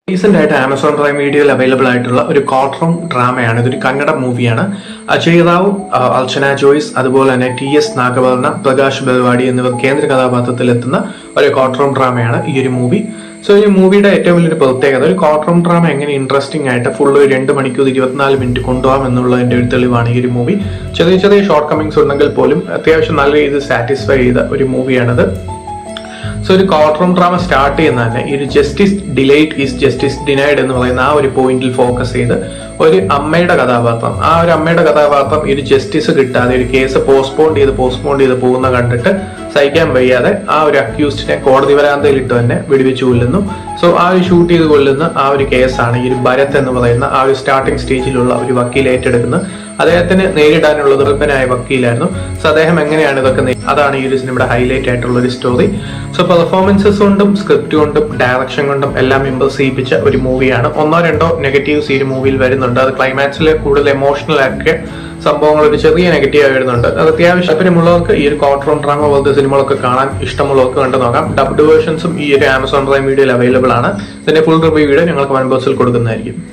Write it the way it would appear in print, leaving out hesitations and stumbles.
Recent ആയിട്ട് Amazon prime വീഡിയോയിൽ available ആയിട്ടുള്ള ഒരു കോർട്ട് റൂം ഡ്രാമയാണ്. ഇതൊരു കന്നഡ മൂവിയാണ്. അജയ് റാവു, അർച്ചന ജോയ്സ്, അതുപോലെ തന്നെ TS നാഗവർണ, പ്രകാശ് ബൽവാടി എന്നിവർ കേന്ദ്ര കഥാപാത്രത്തിൽ എത്തുന്ന ഒരു കോർട്ട് റൂം ഡ്രാമയാണ് ഈ ഒരു മൂവി. സോ ഈ മൂവിയുടെ ഏറ്റവും വലിയൊരു പ്രത്യേകത, ഒരു കോർട്ട് റൂം ഡ്രാമ എങ്ങനെ ഇൻട്രസ്റ്റിംഗ് ആയിട്ട് ഫുള്ള് 2 മണിക്കൂർ 24 മിനിറ്റ് കൊണ്ടുപോകാം എന്നുള്ളതിന്റെ ഒരു തെളിവാണ് ഈ ഒരു മൂവി. ചെറിയ ചെറിയ ഷോർട്ട് കമ്മിങ്സ് ഉണ്ടെങ്കിൽ പോലും അത്യാവശ്യം നല്ല രീതിയിൽ സാറ്റിസ്ഫൈ ചെയ്ത ഒരു മൂവിയാണത്. സോ ഒരു കോർട്ട് റൂം ഡ്രാമ സ്റ്റാർട്ട് ചെയ്യുന്ന തന്നെ ഈ ഒരു justice delete is justice denied എന്ന് പറയുന്ന ആ ഒരു പോയിന്റിൽ ഫോക്കസ് ചെയ്ത് ഒരു അമ്മയുടെ കഥാപാത്രം, ആ ഒരു അമ്മയുടെ കഥാപാത്രം ഈ ഒരു ജസ്റ്റിസ് കിട്ടാതെ ഒരു കേസ് പോസ്റ്റ്പോൺ ചെയ്ത് പോകുന്ന കണ്ടിട്ട് സഹിക്കാൻ വയ്യാതെ ആ ഒരു അക്യൂസ്ഡിനെ കോടതി വരാന്തയിൽ ഇട്ട് തന്നെ വെടിവെച്ച് കൊല്ലുന്നു. സോ ആ ഒരു ഷൂട്ട് ചെയ്ത് കൊല്ലുന്ന ആ ഒരു കേസാണ് ഈ ഒരു ഭരത് എന്ന് പറയുന്ന ആ ഒരു സ്റ്റാർട്ടിംഗ് സ്റ്റേജിലുള്ള ഒരു വക്കീൽ ഏറ്റെടുക്കുന്നത്. അദ്ദേഹത്തിന് നേരിടാനുള്ള ദുർബലനായ വക്കീലായിരുന്നു. സോ അദ്ദേഹം എങ്ങനെയാണ് ഇതൊക്കെ അതാണ് ഈ ഒരു സിനിമയുടെ ഹൈലൈറ്റ് ആയിട്ടുള്ള ഒരു സ്റ്റോറി. സോ പെർഫോമൻസസ് കൊണ്ടും സ്ക്രിപ്റ്റ് കൊണ്ടും ഡയറക്ഷൻ കൊണ്ടും എല്ലാം ഇംപ്രസ് ചെയ്യിപ്പിച്ച ഒരു മൂവിയാണ്. 1-2 നെഗറ്റീവ്സ് ഈ ഒരു മൂവിയിൽ വരുന്നുണ്ട്. അത് ക്ലൈമാക്സിൽ കൂടുതൽ എമോഷണൽ ആക്കിയ സംഭവങ്ങൾ ഒരു ചെറിയ നെഗറ്റീവ് വരുന്നുണ്ട്. അത് അത്യാവശ്യം താല്പര്യമുള്ളവർക്ക് ഈ ഒരു കോർട്ട് റൂം ഡ്രാമ പോലത്തെ സിനിമകളൊക്കെ കാണാൻ ഇഷ്ടമുള്ളവർക്ക് കണ്ടു നോക്കാം. ഡബ്ഡ് വേർഷൻസും ഈ ഒരു ആമസോൺ പ്രൈം വീഡിയോയിൽ അവൈലബിൾ ആണ്. ഇതിന്റെ ഫുൾ റിവ്യൂ വീഡിയോ ഞങ്ങൾ കമന്റ് ബോക്സിൽ കൊടുക്കുന്നതായിരിക്കും.